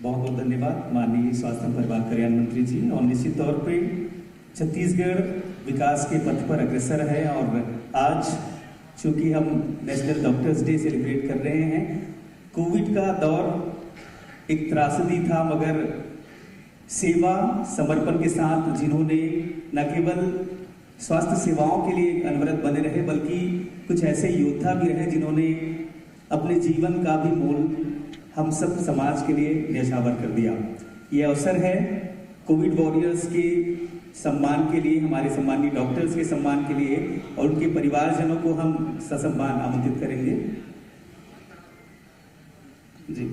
बहुत बहुत धन्यवाद माननीय स्वास्थ्य एवं परिवार कल्याण मंत्री जी। और निश्चित तौर पे छत्तीसगढ़ विकास के पथ पर अग्रसर है और आज चूंकि हम नेशनल डॉक्टर्स डे सेलिब्रेट कर रहे हैं, कोविड का दौर एक त्रासदी था, मगर सेवा समर्पण के साथ जिन्होंने न केवल स्वास्थ्य सेवाओं के लिए अनवरत बने रहे बल्कि कुछ ऐसे योद्धा भी रहे जिन्होंने अपने जीवन का भी मोल हम सब समाज के लिए न्यौछावर कर दिया। ये अवसर है कोविड वॉरियर्स के सम्मान के लिए, हमारे सम्मानीय डॉक्टर्स के सम्मान के लिए, और उनके परिवारजनों को हम ससम्मान आमंत्रित करेंगे। जी,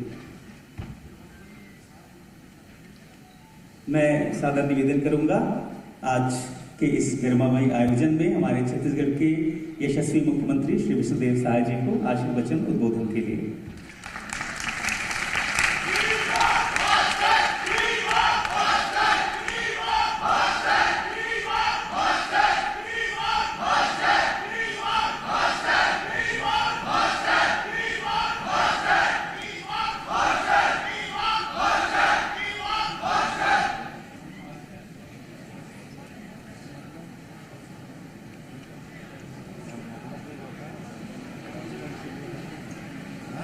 मैं सादर निवेदन करूंगा आज के इस गरिमामयी आयोजन में हमारे छत्तीसगढ़ के यशस्वी मुख्यमंत्री श्री विष्णुदेव साय जी को आशीर्वचन उद्बोधन के लिए।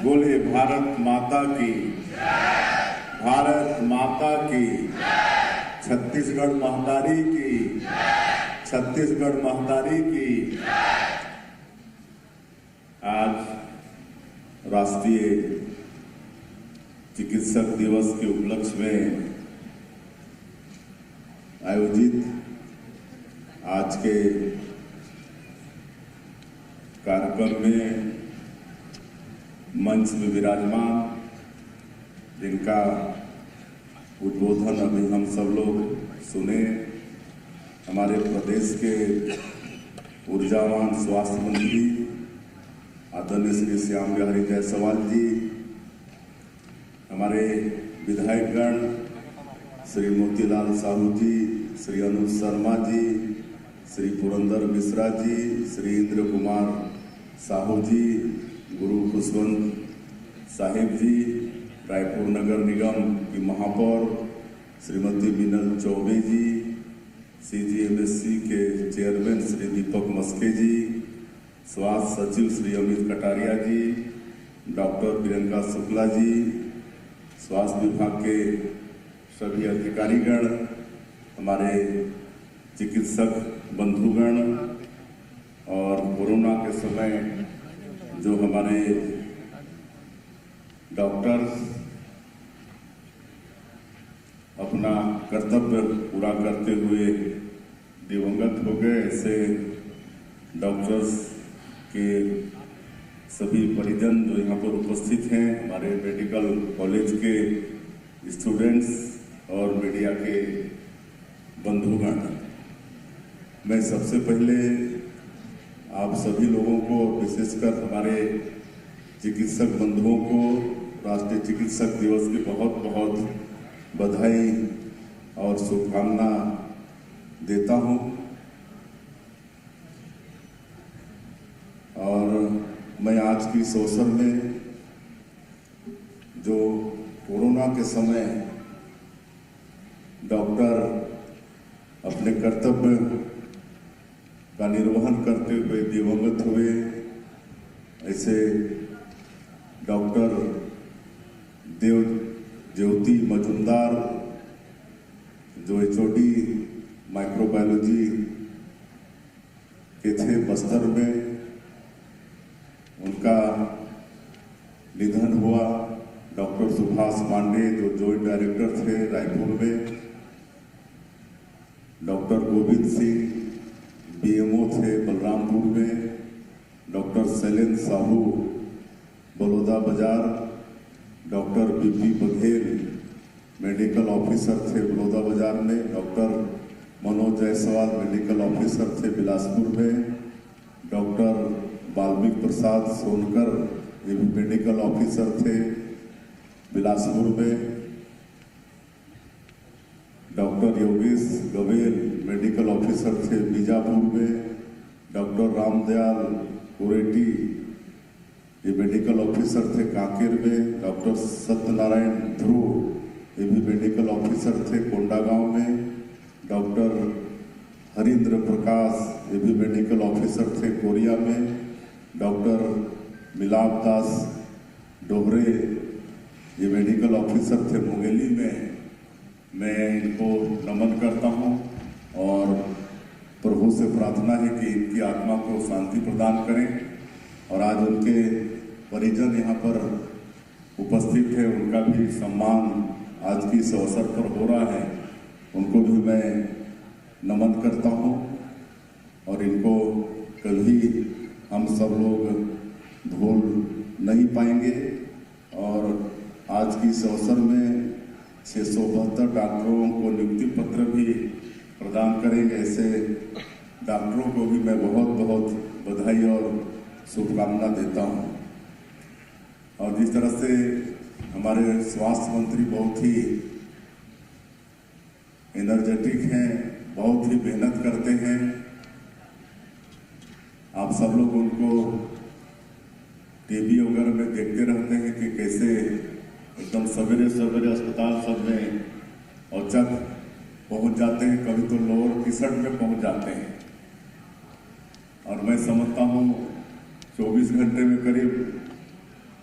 बोले भारत माता की, भारत माता की, छत्तीसगढ़ महतारी की, छत्तीसगढ़ महतारी की। आज राष्ट्रीय चिकित्सक दिवस के उपलक्ष्य में आयोजित आज के कार्यक्रम में मंच में विराजमान, जिनका उद्बोधन अभी हम सब लोग सुने, हमारे प्रदेश के ऊर्जावान स्वास्थ्य मंत्री आदरणीय श्री श्याम बिहारी जायसवाल जी, हमारे विधायकगण श्री मोतीलाल साहू जी, श्री अनुज शर्मा जी, श्री पुरंदर मिश्रा जी, श्री इंद्र कुमार साहू जी, गुरु खुशवंत साहिब जी, रायपुर नगर निगम की महापौर श्रीमती बीनल चौबे जी, CGMSC के चेयरमैन श्री दीपक मस्के जी, स्वास्थ्य सचिव श्री अमित कटारिया जी, डॉक्टर प्रियंका शुक्ला जी, स्वास्थ्य विभाग के सभी अधिकारीगण, हमारे चिकित्सक बंधुगण, और कोरोना के समय जो हमारे डॉक्टर्स अपना कर्तव्य पूरा करते हुए दिवंगत हो गए, ऐसे डॉक्टर्स के सभी परिजन जो यहाँ पर उपस्थित हैं, हमारे मेडिकल कॉलेज के स्टूडेंट्स और मीडिया के बंधुगण, मैं सबसे पहले आप सभी लोगों को, विशेषकर हमारे चिकित्सक बंधुओं को राष्ट्रीय चिकित्सक दिवस की बहुत बहुत बधाई और शुभकामना देता हूं। और मैं आज की इस अवसर में जो कोरोना के समय डॉक्टर अपने कर्तव्य का निर्वहन करते हुए दिवंगत हुए, ऐसे डॉक्टर देव ज्योति मजुमदार जो HOD माइक्रोबायोलॉजी के थे बस्तर में, उनका निधन हुआ। डॉक्टर सुभाष पांडे जो जॉइंट डायरेक्टर थे रायपुर में, डॉक्टर गोविंद सिंह BMO थे बलरामपुर में, डॉक्टर शैलेंद्र साहू बलौदा बाजार, doctor BP Baghel medical officer थे बलौदा बाजार में, doctor Manoj Jaiswal medical officer थे बिलासपुर में, डॉक्टर बाल्मीक प्रसाद सोनकर ये भी मेडिकल ऑफिसर थे बिलासपुर में, doctor Yogesh Gavel medical officer थे बीजापुर में, डॉक्टर रामदयाल कुरेटी ये मेडिकल ऑफिसर थे कांकेर में, डॉक्टर सत्यनारायण ध्रुव ऑफिसर थे कोंडागांव में, डॉक्टर हरिंद्र प्रकाश ये भी मेडिकल ऑफिसर थे कोरिया में, डॉक्टर मिलाप दास डोहरे ये मेडिकल ऑफिसर थे मुंगेली में। मैं इनको नमन करता हूं और प्रभु से प्रार्थना है कि इनकी आत्मा को शांति प्रदान करें। और आज उनके परिजन यहाँ पर उपस्थित है, उनका भी सम्मान आज की इस अवसर पर हो रहा है, उनको भी मैं नमन करता हूँ। और इनको कभी हम सब लोग भूल नहीं पाएंगे। और आज की इस अवसर में 672 डॉक्टरों को नियुक्ति पत्र भी प्रदान करेंगे। ऐसे डॉक्टरों को भी मैं बहुत बहुत बधाई और शुभकामना देता हूँ। और जिस तरह से हमारे स्वास्थ्य मंत्री बहुत ही एनर्जेटिक हैं, बहुत ही मेहनत करते हैं। आप सब लोग उनको टीवी वगैरह में देखते रहते हैं कि कैसे एकदम सवेरे सवेरे अस्पताल सब में औचक पहुंच जाते हैं, कभी तो लोअर किसठ में पहुंच जाते हैं। और मैं समझता हूं 24 घंटे में करीब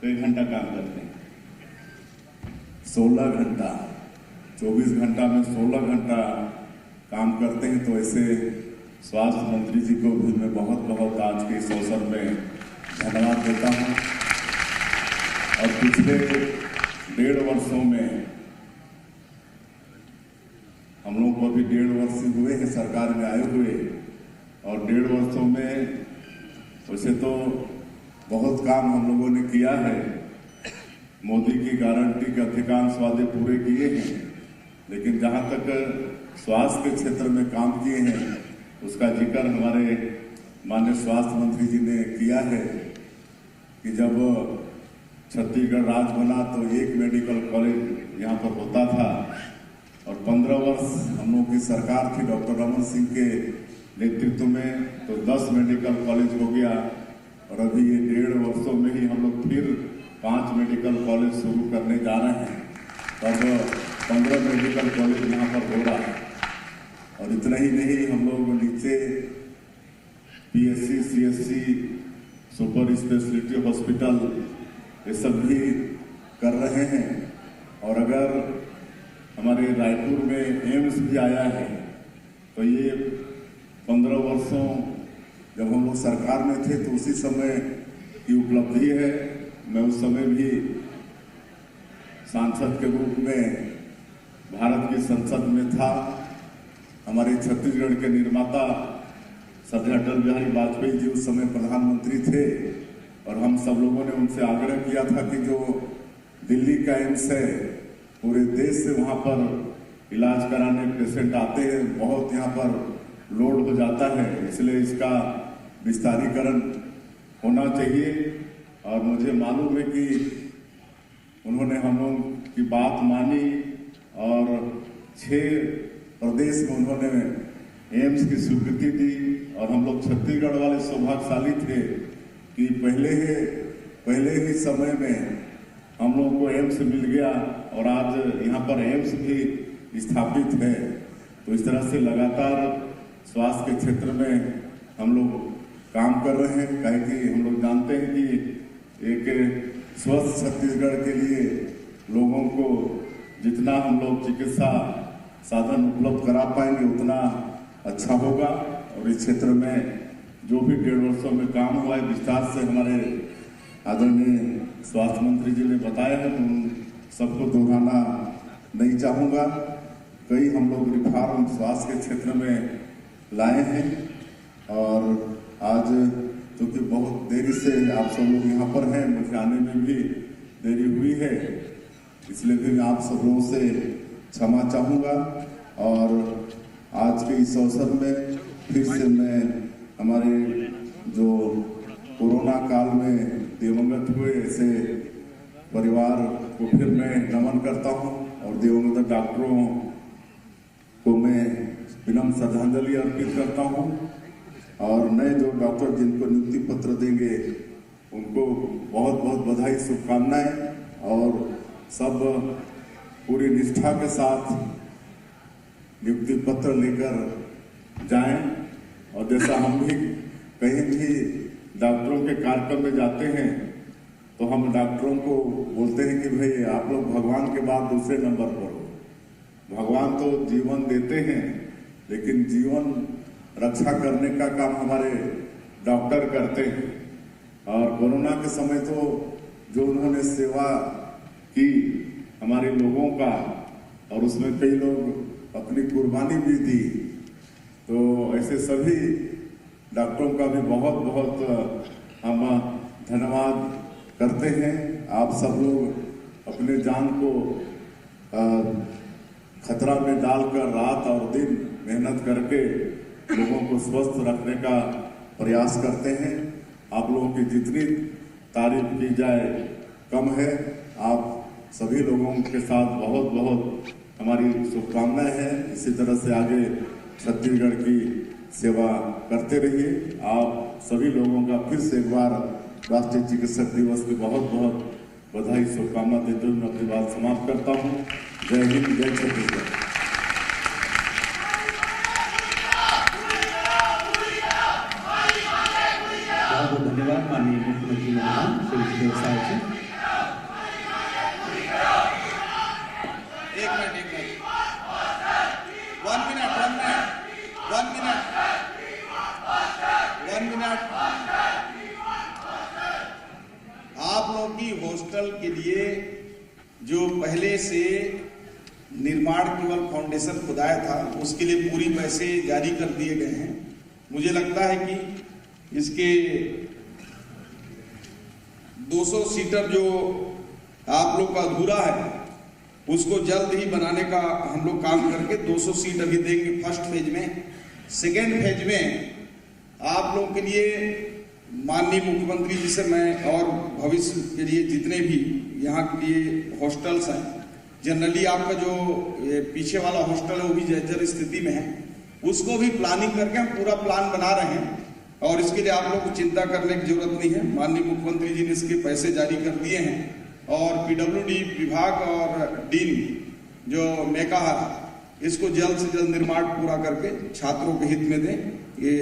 कई घंटा काम करते हैं, 16 घंटा, 24 घंटा में 16 घंटा काम करते हैं। तो ऐसे स्वास्थ्य मंत्री जी को भी मैं बहुत बहुत आज के इस अवसर में धन्यवाद देता हूं। और पिछले 1.5 वर्षों में हम लोग को अभी 1.5 वर्ष हुए हैं सरकार में आए हुए, और 1.5 वर्षों में वैसे तो बहुत काम हम लोगों ने किया है। मोदी की गारंटी के अधिकांश वादे पूरे किए हैं, लेकिन जहां तक स्वास्थ्य के क्षेत्र में काम किए हैं उसका जिक्र हमारे माननीय स्वास्थ्य मंत्री जी ने किया है कि जब छत्तीसगढ़ राज्य बना तो 1 मेडिकल कॉलेज यहाँ पर होता था, और 15 वर्ष हम लोग की सरकार थी डॉक्टर रमन सिंह के नेतृत्व में, तो 10 मेडिकल कॉलेज हो गया। और अभी ये 1.5 वर्षों में ही हम लोग फिर 5 मेडिकल कॉलेज शुरू करने जा रहे हैं। तब 15 मेडिकल कॉलेज यहाँ पर हो रहा है। और इतना ही नहीं, हम लोग नीचे PSC, CSC, super speciality hospital ये सब भी कर रहे हैं। और अगर हमारे रायपुर में एम्स भी आया है, तो ये 15 वर्षों जब हम लोग सरकार में थे तो उसी समय की उपलब्धि है। मैं उस समय भी सांसद के रूप में भारत की संसद में था। हमारे छत्तीसगढ़ के निर्माता श्रद्धेय अटल बिहारी वाजपेयी जी उस समय प्रधानमंत्री थे, और हम सब लोगों ने उनसे आग्रह किया था कि जो दिल्ली का एम्स है, पूरे देश से वहां पर इलाज कराने पेशेंट आते हैं, बहुत यहाँ पर लोड हो जाता है, इसलिए इसका विस्तारीकरण होना चाहिए। और मुझे मालूम है कि उन्होंने हम लोग की बात मानी, और 6 प्रदेश में उन्होंने एम्स की स्वीकृति दी। और हम लोग छत्तीसगढ़ वाले सौभाग्यशाली थे कि पहले ही समय में हम लोग को एम्स मिल गया, और आज यहाँ पर एम्स भी स्थापित है। तो इस तरह से लगातार स्वास्थ्य के क्षेत्र में हम लोग काम कर रहे हैं। काहे कि हम लोग जानते हैं कि एक स्वस्थ छत्तीसगढ़ के लिए लोगों को जितना हम लोग चिकित्सा साधन उपलब्ध करा पाएंगे उतना अच्छा होगा। और इस क्षेत्र में जो भी 1.5 वर्षों में काम हुआ है, विस्तार से हमारे आदरणीय स्वास्थ्य मंत्री जी ने बताया है, उन सबको दोहराना नहीं चाहूँगा। कई हम लोग रिफॉर्म स्वास्थ्य के क्षेत्र में लाए हैं, और आज क्योंकि बहुत देरी से आप सब लोग यहाँ पर हैं, मुझे आने में भी देरी हुई है, इसलिए भी मैं आप सब लोगों से क्षमा चाहूँगा। और आज के इस अवसर में फिर से मैं हमारे जो कोरोना काल में दिवंगत हुए ऐसे परिवार को फिर मैं नमन करता हूँ, और दिवंगत डॉक्टरों को मैं विनम्र श्रद्धांजलि अर्पित करता हूँ। और नए जो डॉक्टर जिनको नियुक्ति पत्र देंगे उनको बहुत बहुत बधाई, शुभकामनाएं। और सब पूरी निष्ठा के साथ नियुक्ति पत्र लेकर जाएं। और जैसा हम भी कहीं भी डॉक्टरों के कार्यक्रम में जाते हैं तो हम डॉक्टरों को बोलते हैं कि भाई आप लोग भगवान के बाद दूसरे नंबर पर हो। भगवान तो जीवन देते हैं, लेकिन जीवन रक्षा करने का काम हमारे डॉक्टर करते हैं। और कोरोना के समय तो जो उन्होंने सेवा की हमारे लोगों का, और उसमें कई लोग अपनी कुर्बानी भी दी, तो ऐसे सभी डॉक्टरों का भी बहुत बहुत हम धन्यवाद करते हैं। आप सब लोग अपने जान को खतरा में डालकर रात और दिन मेहनत करके लोगों को स्वस्थ रखने का प्रयास करते हैं। आप लोगों की जितनी तारीफ की जाए कम है। आप सभी लोगों के साथ बहुत बहुत हमारी शुभकामनाएं हैं। इसी तरह से आगे छत्तीसगढ़ की सेवा करते रहिए। आप सभी लोगों का फिर से एक बार राष्ट्रीय चिकित्सक दिवस की बहुत बहुत बधाई शुभकामना देते हुए मैं अपनी बात समाप्त करता हूँ। जय हिंद, जय छत्तीसगढ़। बहुत बहुत धन्यवाद माननीय मुख्यमंत्री महोदय श्री सुखदेव साहब जी। One minute. आप लोग की हॉस्टल के लिए जो पहले से निर्माण केवल फाउंडेशन खुदाया था, उसके लिए पूरी पैसे जारी कर दिए गए हैं। मुझे लगता है कि इसके 200 सीटर जो आप लोग का अधूरा है, उसको जल्द ही बनाने का हम लोग काम करके 200 सीट अभी देंगे फर्स्ट फेज में। सेकेंड फेज में आप लोगों के लिए माननीय मुख्यमंत्री जी से मैं, और भविष्य के लिए जितने भी यहाँ के लिए हॉस्टल्स हैं, जनरली आपका जो पीछे वाला हॉस्टल है वो भी जर्जर स्थिति में है, उसको भी प्लानिंग करके हम पूरा प्लान बना रहे हैं। और इसके लिए आप लोग को चिंता करने की जरूरत नहीं है। माननीय मुख्यमंत्री जी ने इसके पैसे जारी कर दिए हैं, और पीडब्ल्यूडी विभाग और डीन जो मेकाहार, इसको जल्द से जल्द निर्माण पूरा करके छात्रों के हित में दें, ये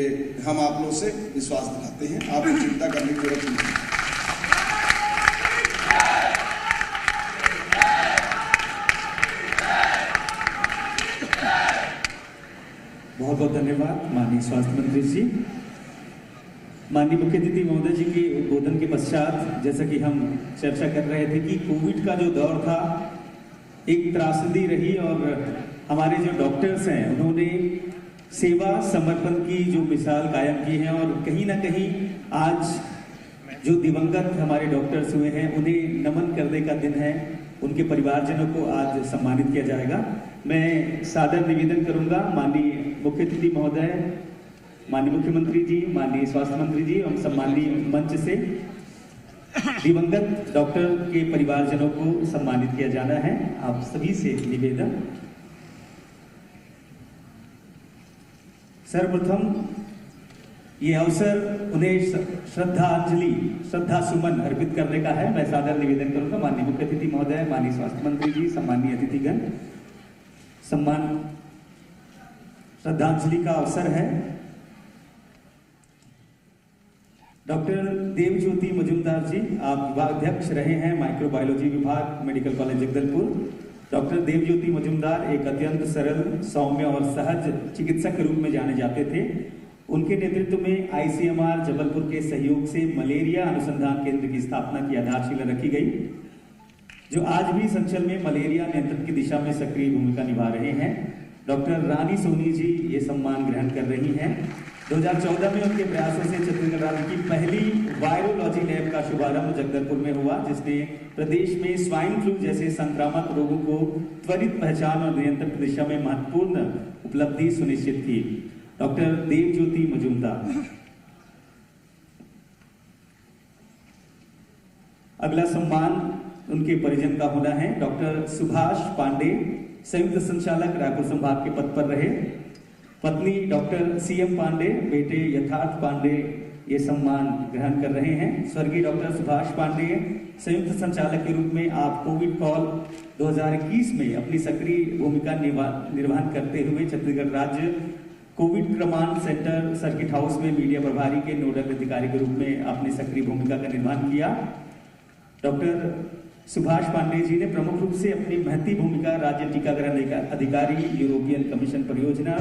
हम आप लोग से विश्वास दिलाते हैं। आपको चिंता करने की जरूरत नहीं है। बहुत बहुत धन्यवाद माननीय स्वास्थ्य मंत्री जी। माननीय मुख्य अतिथि महोदय जी के उद्बोधन के पश्चात जैसा कि हम चर्चा कर रहे थे कि कोविड का जो दौर था एक त्रासदी रही, और हमारे जो डॉक्टर्स हैं उन्होंने सेवा समर्पण की जो मिसाल कायम की है। और कहीं ना कहीं आज जो दिवंगत हमारे डॉक्टर्स हुए हैं उन्हें नमन करने का दिन है। उनके परिवारजनों को आज सम्मानित किया जाएगा। मैं सादर निवेदन करूंगा माननीय मुख्य अतिथि महोदय, माननीय मुख्यमंत्री जी, माननीय स्वास्थ्य मंत्री जी और सम्माननीय मंच से दिवंगत डॉक्टर के परिवारजनों को सम्मानित किया जाना है। आप सभी से निवेदन। सर्वप्रथम ये अवसर उन्हें श्रद्धांजलि, श्रद्धा सुमन अर्पित करने का है। मैं सादर निवेदन करूंगा माननीय मुख्य अतिथि महोदय, माननीय स्वास्थ्य मंत्री जी, सम्माननीय अतिथिगण, सम्मान श्रद्धांजलि का अवसर है। डॉक्टर देवज्योति मजुमदार जी, आप विभागाध्यक्ष रहे हैं माइक्रोबायोलॉजी विभाग, medical college Jagdalpur. Doctor Devjyoti Majumdar एक अत्यंत सरल, सौम्य और सहज चिकित्सक के रूप में जाने जाते थे। उनके नेतृत्व में आईसीएमआर जबलपुर के सहयोग से मलेरिया अनुसंधान केंद्र की स्थापना की आधारशिला रखी गई, जो आज भी संचल में मलेरिया नियंत्रण की दिशा में सक्रिय भूमिका निभा रहे हैं। डॉक्टर रानी सोनी जी ये सम्मान ग्रहण कर रही हैं। 2014 में उनके प्रयासों से छत्तीसगढ़ राज्य की पहली वायरोलॉजी लैब का शुभारंभ जगदलपुर में हुआ, जिसने प्रदेश में स्वाइन फ्लू जैसे संक्रामक रोगों को त्वरित पहचान और नियंत्रण की दिशा में महत्वपूर्ण उपलब्धि सुनिश्चित की। डॉक्टर देवज्योति मजुमदार। अगला सम्मान उनके परिजन का होना है। डॉक्टर सुभाष पांडे, संयुक्त संचालक रायपुर संभाग के पद पर रहे। पत्नी डॉक्टर सीएम पांडे, बेटे यथार्थ पांडे ये सम्मान ग्रहण कर रहे हैं। स्वर्गीय डॉक्टर सुभाष पांडे संयुक्त संचालक के रूप में आप कोविड कॉल 2021 में अपनी सक्रिय भूमिका निर्वहन करते हुए छत्तीसगढ़ राज्य Covid command centre circuit house में मीडिया प्रभारी के नोडल अधिकारी के रूप में अपनी सक्रिय भूमिका का निर्वहन किया। डॉक्टर सुभाष पांडे जी ने प्रमुख रूप से अपनी महती भूमिका राज्य टीकाकरण अधिकारी यूरोपियन कमीशन परियोजना